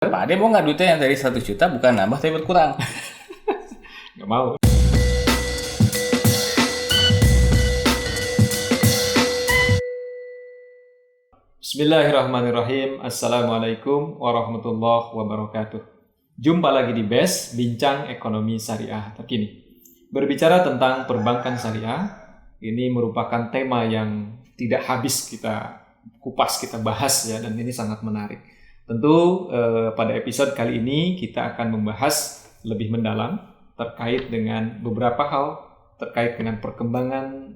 Pak Ade mau nggak duitnya yang dari 100 juta bukan nambah tapi berkurang? Nggak mau. Bismillahirrahmanirrahim. Assalamualaikum warahmatullahi wabarakatuh. Jumpa lagi di BES, Bincang Ekonomi Syariah Terkini. Berbicara tentang perbankan syariah, ini merupakan tema yang tidak habis kita kupas, kita bahas ya, dan ini sangat menarik. Tentu pada episode kali ini kita akan membahas lebih mendalam terkait dengan beberapa hal terkait dengan perkembangan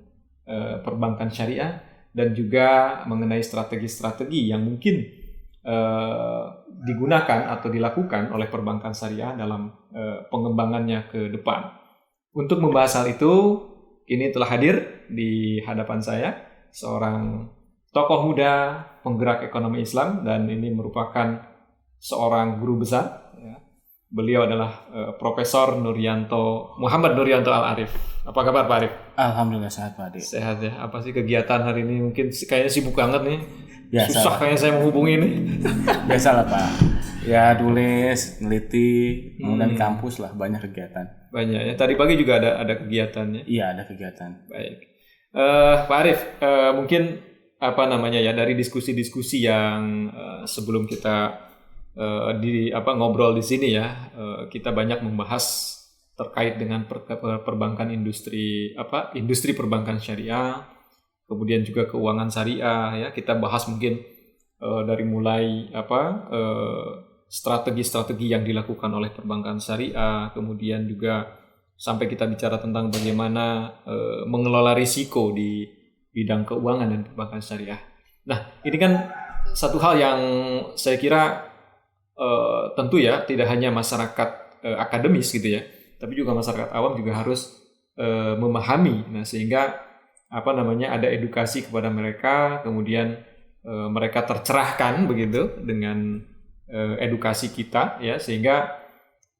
perbankan syariah dan juga mengenai strategi-strategi yang mungkin digunakan atau dilakukan oleh perbankan syariah dalam pengembangannya ke depan. Untuk membahas hal itu, kini telah hadir di hadapan saya seorang tokoh muda, penggerak ekonomi Islam, dan ini merupakan seorang guru besar. Ya. Beliau adalah Profesor Muhammad Nuryanto Al-Arif. Apa kabar Pak Arif? Alhamdulillah sehat Pak Ade. Sehat ya. Apa sih kegiatan hari ini? Mungkin kayaknya sibuk banget nih. Biasa, susah Pak. kayaknya saya menghubungi nih. Biasalah Pak. Ya tulis, neliti, kemudian di kampus lah banyak kegiatan. Banyak ya. Tadi pagi juga ada kegiatannya. Iya ada kegiatan. Baik. Pak Arif, mungkin dari diskusi-diskusi yang sebelum kita ngobrol di sini ya, kita banyak membahas terkait dengan perbankan industri perbankan syariah, kemudian juga keuangan syariah ya. Kita bahas mungkin dari mulai strategi-strategi yang dilakukan oleh perbankan syariah, kemudian juga sampai kita bicara tentang bagaimana mengelola risiko di bidang keuangan dan perbankan syariah. Nah, ini kan satu hal yang saya kira tentu ya tidak hanya masyarakat akademis gitu ya, tapi juga masyarakat awam juga harus memahami. Nah, sehingga ada edukasi kepada mereka, kemudian mereka tercerahkan begitu dengan edukasi kita ya, sehingga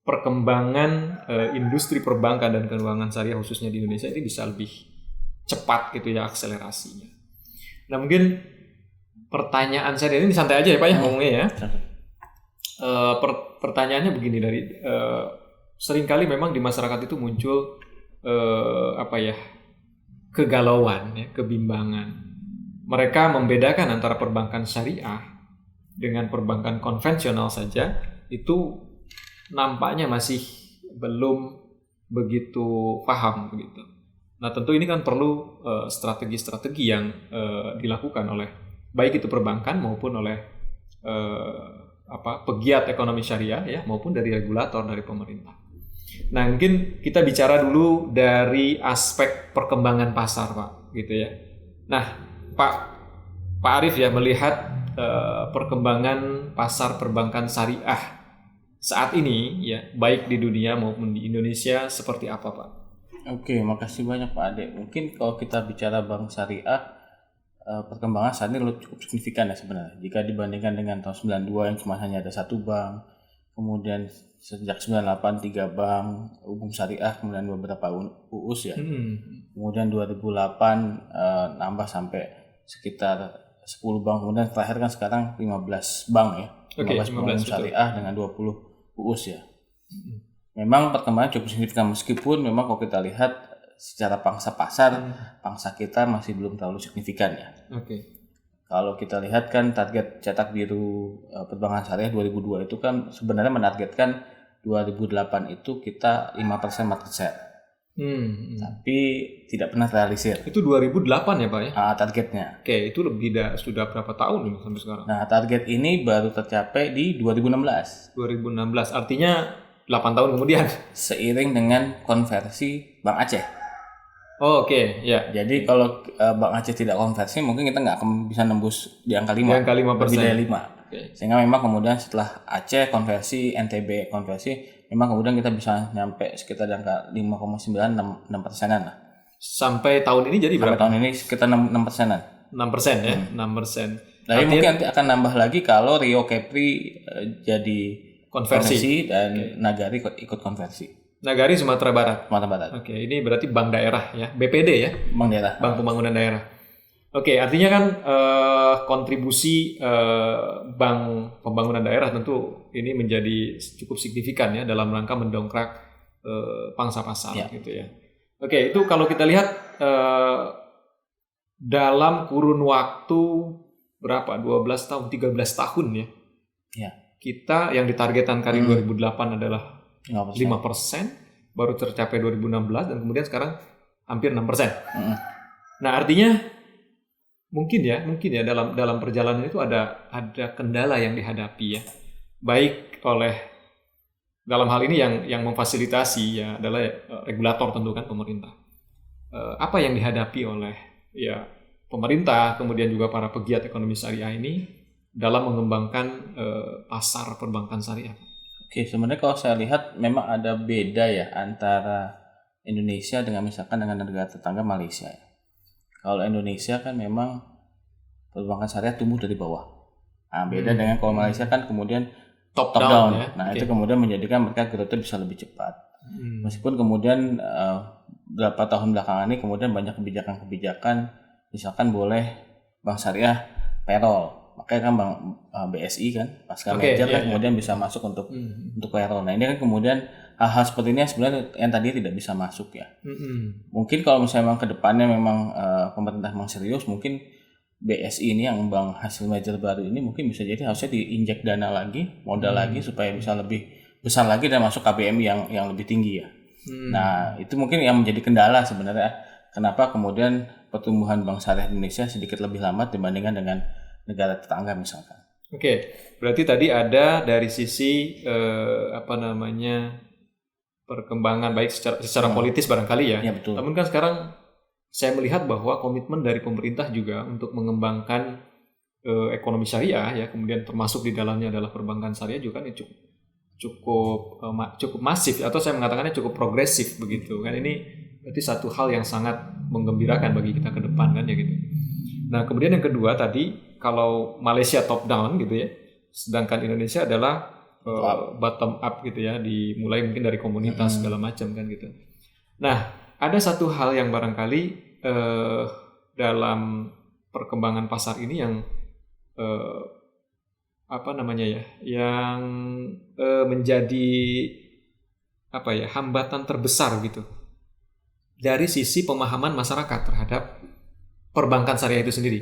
perkembangan industri perbankan dan keuangan syariah khususnya di Indonesia ini bisa lebih cepat gitu ya akselerasinya. Nah, mungkin pertanyaan saya ini santai aja ya Pak ya ngomongnya ya. Pertanyaannya begini, dari seringkali memang di masyarakat itu muncul kegalauan ya, kebimbangan. Mereka membedakan antara perbankan syariah dengan perbankan konvensional saja itu nampaknya masih belum begitu paham begitu. Nah, tentu ini kan perlu strategi-strategi yang dilakukan oleh baik itu perbankan maupun oleh pegiat ekonomi syariah ya, maupun dari regulator, dari pemerintah. Nah, mungkin kita bicara dulu dari aspek perkembangan pasar, Pak, gitu ya. Nah, Pak Arif ya, melihat perkembangan pasar perbankan syariah saat ini ya, baik di dunia maupun di Indonesia seperti apa, Pak? Oke, makasih banyak Pak Ade. Mungkin kalau kita bicara bank syariah, perkembangan saat ini cukup signifikan ya sebenarnya. Jika dibandingkan dengan tahun 92 yang cuma hanya ada satu bank, kemudian sejak 98 3 bank, umum syariah, kemudian beberapa UUS ya. Kemudian 2008 nambah sampai sekitar 10 bank, kemudian terakhir kan sekarang 15 bank ya. 15 bank syariah dengan 20 UUS ya. Memang perkembangan cukup signifikan, meskipun memang kalau kita lihat secara pangsa pasar, pangsa kita masih belum terlalu signifikan ya. Kalau kita lihat kan target cetak biru perbankan syariah 2002 itu kan sebenarnya menargetkan 2008 itu kita 5% market share. Tapi tidak pernah realisir. Itu 2008 ya Pak ya? Targetnya. Oke, itu sudah berapa tahun sampai sekarang? Nah, target ini baru tercapai di 2016. 2016, artinya 8 tahun kemudian. Seiring dengan konversi Bank Aceh. Oke, ya. Jadi kalau Bank Aceh tidak konversi, mungkin kita nggak akan bisa nembus di angka 5. Di angka 5%. Lebih dari 5. Sehingga memang kemudian setelah Aceh konversi, NTB konversi, memang kemudian kita bisa nyampe sekitar di angka 5,9, 6%-an lah. Sampai tahun ini jadi berapa? Sampai tahun ini sekitar 6%-an. 6% ya, 6%. Tapi mungkin nanti akan nambah lagi kalau Rio Kepri jadi konversi dan Nagari ikut konversi. Nagari Sumatera Barat. Sumatera Barat. Oke, ini berarti bank daerah ya, BPD ya. Bank daerah. Bank Pembangunan Daerah. Oke, artinya kan kontribusi Bank Pembangunan Daerah tentu ini menjadi cukup signifikan ya dalam rangka mendongkrak pangsa pasar Ya. gitu ya. Oke, itu kalau kita lihat dalam kurun waktu berapa? 12 tahun, 13 tahun ya. Ya. Kita yang ditargetkan kali 2008 adalah 5%. 5%, baru tercapai 2016 dan kemudian sekarang hampir 6%. Mm. Nah, artinya mungkin ya dalam perjalanan itu ada kendala yang dihadapi ya. Baik oleh dalam hal ini yang memfasilitasi ya adalah regulator tentu kan pemerintah. Apa yang dihadapi oleh ya pemerintah kemudian juga para pegiat ekonomi syariah ini dalam mengembangkan pasar perbankan syariah? Oke, sebenarnya kalau saya lihat memang ada beda ya antara Indonesia dengan misalkan dengan negara tetangga Malaysia. Kalau Indonesia kan memang perbankan syariah tumbuh dari bawah. Nah, beda dengan kalau Malaysia kan kemudian top down. Ya? Nah, itu kemudian menjadikan mereka growth-nya bisa lebih cepat. Meskipun kemudian beberapa tahun belakangan ini kemudian banyak kebijakan-kebijakan, misalkan boleh bank syariah payroll. Makanya kan Bank BSI kan pasca merger kan kemudian bisa masuk untuk payroll. Nah, ini kan kemudian hal-hal seperti ini sebenarnya yang tadi tidak bisa masuk ya. Mungkin kalau misalnya memang ke depannya memang pemerintah memang serius, mungkin BSI ini yang bank hasil merger baru ini mungkin bisa jadi harusnya diinjek dana lagi, modal lagi supaya bisa lebih besar lagi dan masuk KBM yang lebih tinggi ya. Nah, itu mungkin yang menjadi kendala sebenarnya. Kenapa kemudian pertumbuhan bank syariah di Indonesia sedikit lebih lambat dibandingkan dengan negara tetangga misalkan. Oke, berarti tadi ada dari sisi perkembangan baik secara politis barangkali ya. Ya betul. Namun kan sekarang saya melihat bahwa komitmen dari pemerintah juga untuk mengembangkan ekonomi syariah ya, kemudian termasuk di dalamnya adalah perbankan syariah juga kan cukup masif atau saya mengatakannya cukup progresif begitu kan. Ini berarti satu hal yang sangat menggembirakan bagi kita ke depan kan ya gitu. Nah, kemudian yang kedua tadi kalau Malaysia top down gitu ya, sedangkan Indonesia adalah bottom up gitu ya, dimulai mungkin dari komunitas segala macam kan gitu. Nah, ada satu hal yang barangkali dalam perkembangan pasar ini yang yang menjadi hambatan terbesar gitu dari sisi pemahaman masyarakat terhadap perbankan syariah itu sendiri.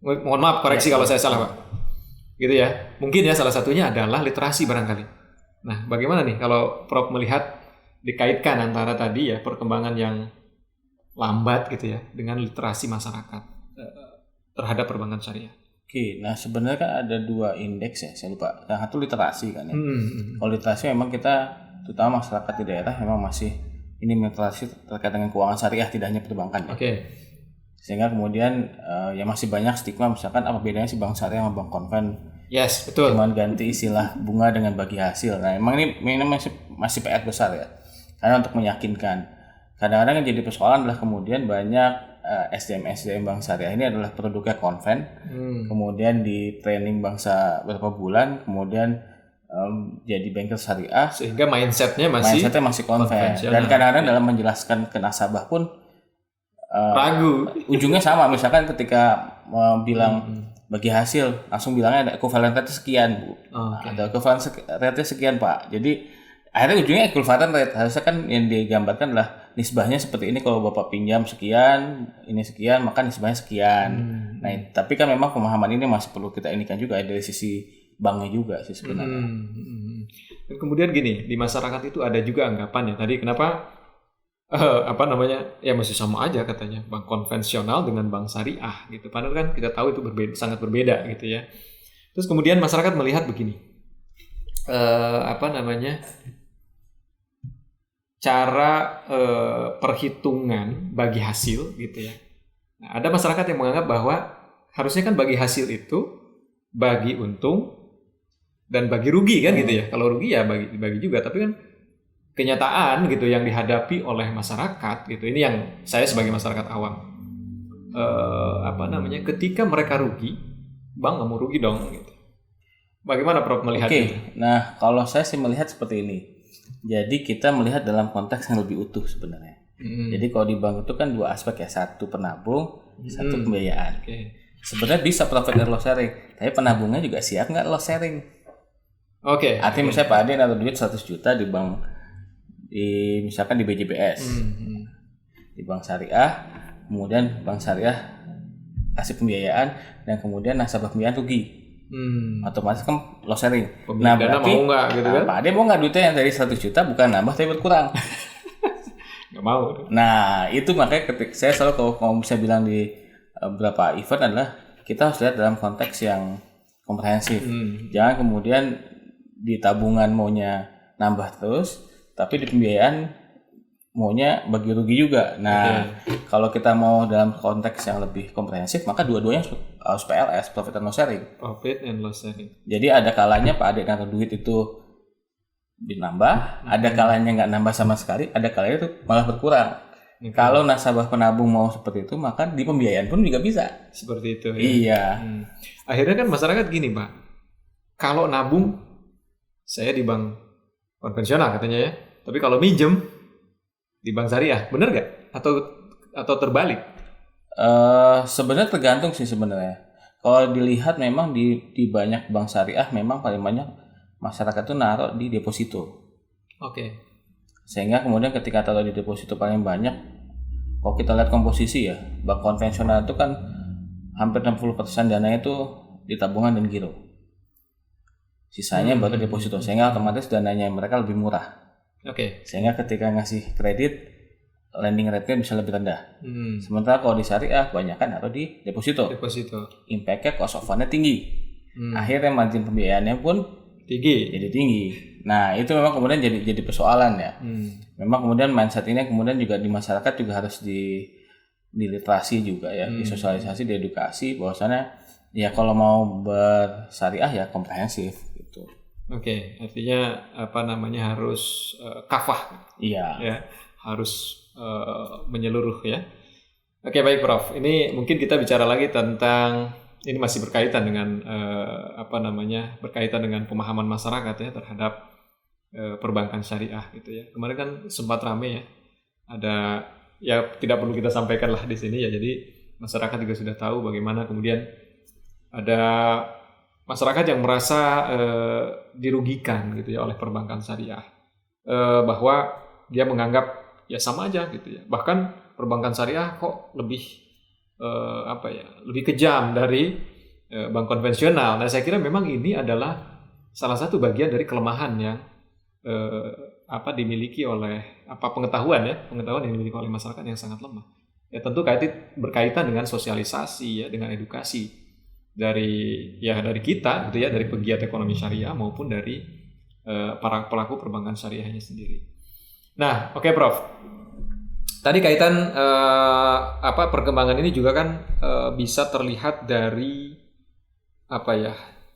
Mohon maaf koreksi kalau saya salah Pak. Gitu ya. Mungkin ya salah satunya adalah literasi barangkali. Nah, bagaimana nih kalau Prof melihat dikaitkan antara tadi ya perkembangan yang lambat gitu ya dengan literasi masyarakat terhadap perbankan syariah. Oke, nah sebenarnya kan ada dua indeks ya, saya lupa. Yang satu literasi kan ya. Kalau literasi memang kita terutama masyarakat di daerah memang masih ini literasi terkait dengan keuangan syariah tidak hanya perbankan ya. Oke. Sehingga kemudian ya masih banyak stigma misalkan apa bedanya sih bank syariah sama bank konven. Yes, betul. Cuman ganti istilah bunga dengan bagi hasil. Nah, emang ini masih PR besar ya. Karena untuk meyakinkan. Kadang-kadang yang jadi persoalan adalah kemudian banyak SDM bank syariah ini adalah produknya konven. Kemudian di training bangsa beberapa bulan, kemudian jadi banker syariah. Sehingga mindsetnya masih konven. Dan kadang-kadang dalam menjelaskan ke nasabah pun ragu. Ujungnya sama, misalkan ketika bilang bagi hasil langsung bilangnya ada equivalent rate sekian Bu. Ada equivalent rate sekian Pak. Jadi akhirnya ujungnya equivalent rate. Harusnya kan yang digambarkan adalah nisbahnya seperti ini, kalau Bapak pinjam sekian, ini sekian, maka nisbahnya sekian. Nah, tapi kan memang pemahaman ini masih perlu kita inikan juga dari sisi banknya juga sih sebenarnya. Dan kemudian gini, di masyarakat itu ada juga anggapan ya tadi kenapa ya masih sama aja katanya bank konvensional dengan bank syariah gitu. Padahal kan kita tahu itu sangat berbeda gitu ya. Terus kemudian masyarakat melihat begini, cara perhitungan bagi hasil gitu ya. Nah, ada masyarakat yang menganggap bahwa harusnya kan bagi hasil itu bagi untung dan bagi rugi kan gitu ya. Kalau rugi ya bagi juga, tapi kan kenyataan gitu yang dihadapi oleh masyarakat gitu. Ini yang saya sebagai masyarakat awam ketika mereka rugi, bank nggak mau rugi dong gitu. Bagaimana Prof melihat itu? Nah, kalau saya sih melihat seperti ini. Jadi kita melihat dalam konteks yang lebih utuh sebenarnya. Jadi kalau di bank itu kan dua aspek ya, satu penabung, satu pembiayaan. Sebenarnya bisa profit and loss sharing, tapi penabungnya juga siap nggak loss sharing? Oke. Artinya misalnya Pak Ade naruh duit 100 juta di bank, misalkan di BJBS, di bank syariah, kemudian bank syariah kasih pembiayaan dan kemudian nasabah pembiayaan rugi, otomatis kan loss sharing. Pemilik dana mau nggak gitu kan? Pak Ade mau nggak duitnya yang dari 100 juta bukan nambah tapi berkurang? Nggak mau. Nah itu makanya ketika saya selalu kalau bisa bilang di beberapa event adalah kita harus lihat dalam konteks yang komprehensif. Jangan kemudian di tabungan maunya nambah terus, tapi di pembiayaan maunya bagi rugi juga. Nah, kalau kita mau dalam konteks yang lebih komprehensif, maka dua-duanya harus PLS, profit and loss sharing. Profit and loss sharing. Jadi ada kalanya Pak Ade naruh duit itu dinambah, ada kalanya nggak nambah sama sekali, ada kalanya itu malah berkurang. Kalau nasabah penabung mau seperti itu, maka di pembiayaan pun juga bisa. Seperti itu ya. Iya. Akhirnya kan masyarakat gini, Pak. Kalau nabung, saya di bank konvensional katanya ya. Tapi kalau minjem di bank syariah, bener nggak? Atau terbalik? Sebenarnya tergantung sih sebenarnya. Kalau dilihat memang di banyak bank syariah memang paling banyak masyarakat itu naruh di deposito. Oke. Sehingga kemudian ketika taruh di deposito paling banyak, kalau kita lihat komposisi ya, bank konvensional itu kan hampir 60% dananya itu di tabungan dan giro. Sisanya baru deposito, sehingga otomatis dananya mereka lebih murah. Oke. Sehingga ketika ngasih kredit, lending rate-nya bisa lebih rendah. Sementara kalau di syariah, kebanyakan naruh di deposito. Impact-nya cost of fund-nya tinggi. Akhirnya margin pembiayaannya pun jadi tinggi. Nah itu memang kemudian jadi persoalan ya. Memang kemudian mindset ini kemudian juga di masyarakat juga harus diliterasi juga ya, disosialisasi, diedukasi bahwasannya ya kalau mau bersyariah ya komprehensif gitu. Oke, artinya harus kafah. Iya. Ya, harus menyeluruh ya. Oke, baik Prof. Ini mungkin kita bicara lagi tentang ini masih berkaitan dengan berkaitan dengan pemahaman masyarakat ya terhadap perbankan syariah gitu ya. Kemarin kan sempat rame ya. Ada ya tidak perlu kita sampaikan lah di sini ya. Jadi masyarakat juga sudah tahu bagaimana kemudian ada masyarakat yang merasa dirugikan gitu ya oleh perbankan syariah. Bahwa dia menganggap ya sama aja gitu ya. Bahkan perbankan syariah kok lebih lebih kejam dari bank konvensional. Nah, saya kira memang ini adalah salah satu bagian dari kelemahan yang dimiliki oleh pengetahuan yang dimiliki oleh masyarakat yang sangat lemah. Ya tentu berkaitan dengan sosialisasi ya, dengan edukasi dari kita gitu ya, dari pegiat ekonomi syariah maupun dari para pelaku perbankan syariahnya sendiri. Nah, oke Prof. Tadi kaitan perkembangan ini juga kan bisa terlihat dari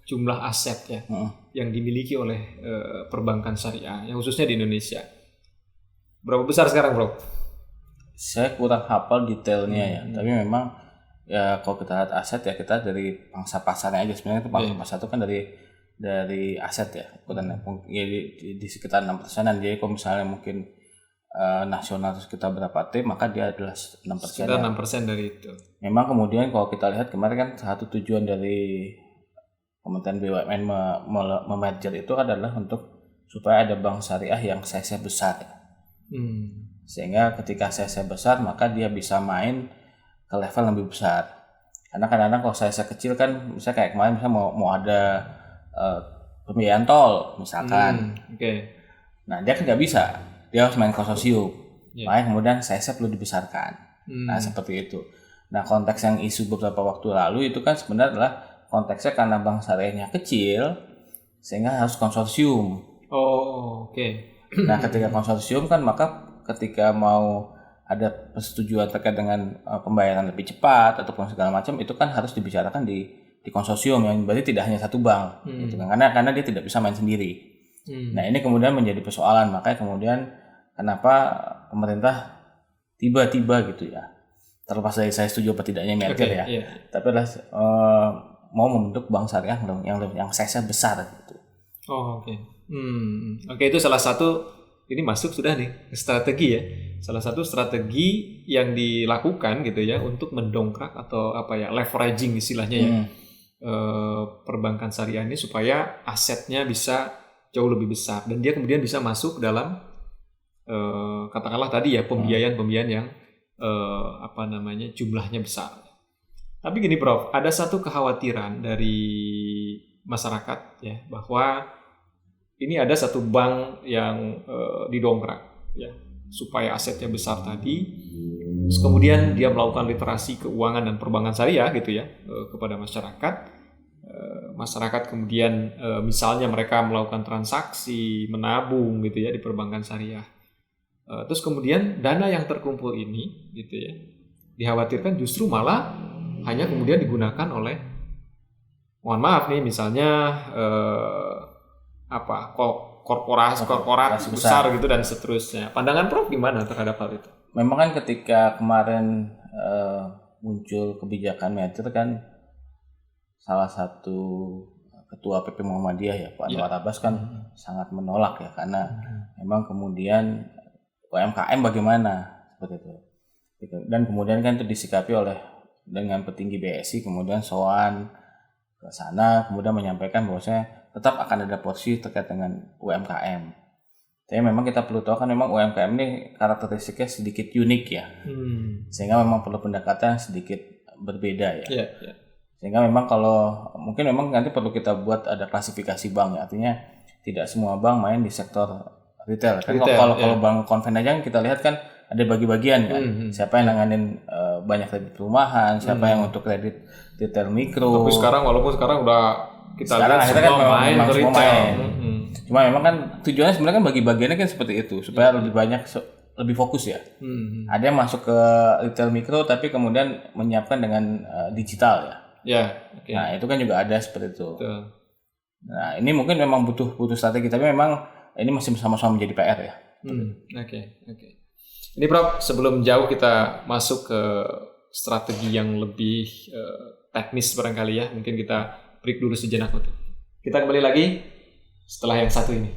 jumlah aset ya yang dimiliki oleh perbankan syariah, yang khususnya di Indonesia. Berapa besar sekarang, Bro? Saya kurang hafal detailnya ya, tapi memang ya kalau kita lihat aset ya kita dari pangsa pasarnya aja sebenarnya itu pangsa pasar itu kan dari aset ya, di sekitar 6%-an. Jadi kalau misalnya mungkin nasional terus kita berapa T, maka dia adalah 6%. Sekitar 6% dari itu. Memang kemudian kalau kita lihat kemarin kan satu tujuan dari Kementerian BUMN memerger itu adalah untuk supaya ada bank syariah yang size-nya besar ya. Sehingga ketika size-nya besar maka dia bisa main ke level lebih besar. Karena kadang-kadang kalau size-nya kecil kan misalnya kayak kemarin misalnya mau ada pembiayaan tol misalkan. Nah dia kan nggak bisa, dia harus main konsorsium. Makanya kemudian size-nya perlu dibesarkan. Nah seperti itu. Nah konteks yang isu beberapa waktu lalu itu kan sebenarnya adalah konteksnya karena bank syariahnya kecil sehingga harus konsorsium. Nah ketika konsorsium kan maka ketika mau ada persetujuan terkait dengan pembayaran lebih cepat ataupun segala macam itu kan harus dibicarakan di konsorsium yang berarti tidak hanya satu bank gitu kan, karena dia tidak bisa main sendiri. Nah ini kemudian menjadi persoalan, makanya kemudian kenapa pemerintah tiba-tiba gitu ya, terlepas dari saya setuju apa tidaknya merger tapi adalah mau membentuk bank syariah yang size-nya besar gitu. Oke, itu salah satu ini masuk sudah nih strategi ya salah satu strategi yang dilakukan gitu ya untuk mendongkrak atau leveraging istilahnya ya perbankan syariah ini supaya asetnya bisa jauh lebih besar dan dia kemudian bisa masuk dalam katakanlah tadi ya pembiayaan yang jumlahnya besar. Tapi gini Prof, ada satu kekhawatiran dari masyarakat ya bahwa ini ada satu bank yang didongkrak ya supaya asetnya besar tadi. Terus kemudian dia melakukan literasi keuangan dan perbankan syariah gitu ya kepada masyarakat. Masyarakat kemudian misalnya mereka melakukan transaksi, menabung gitu ya di perbankan syariah. Terus kemudian dana yang terkumpul ini gitu ya dikhawatirkan justru malah hanya kemudian digunakan oleh, mohon maaf nih misalnya korporasi besar gitu dan seterusnya. Pandangan Prof gimana terhadap hal itu? Memang kan ketika kemarin muncul kebijakan Merger kan salah satu ketua PP Muhammadiyah ya Pak Anwar Abbas kan sangat menolak ya karena memang kemudian UMKM bagaimana seperti itu. Dan kemudian kan itu disikapi oleh dengan petinggi BSI kemudian soan ke sana kemudian menyampaikan bahwasanya tetap akan ada porsi terkait dengan UMKM. Tapi memang kita perlu tahu kan memang UMKM ini karakteristiknya sedikit unik ya. Sehingga memang perlu pendekatan sedikit berbeda ya. Sehingga memang kalau mungkin memang nanti perlu kita buat ada klasifikasi bank ya. Artinya tidak semua bank main di sektor retail. Kan kalau bank konven aja kita lihat kan ada bagi-bagian kan. Siapa yang nanganin banyak kredit perumahan, siapa yang untuk kredit retail mikro. Tapi sekarang walaupun sekarang udah kita sekarang lihat akhirnya semua kan main memang semua retail. main. Cuma memang kan tujuannya sebenarnya kan bagi-bagiannya kan seperti itu supaya lebih banyak lebih fokus ya. Ada yang masuk ke retail mikro tapi kemudian menyiapkan dengan digital ya. Nah itu kan juga ada seperti itu. Nah ini mungkin memang butuh strategi tapi memang ini masih sama-sama menjadi PR ya. Oke. Ini Prof, sebelum jauh kita masuk ke strategi yang lebih teknis barangkali ya, mungkin kita break dulu sejenak. Kita kembali lagi setelah yang satu ini.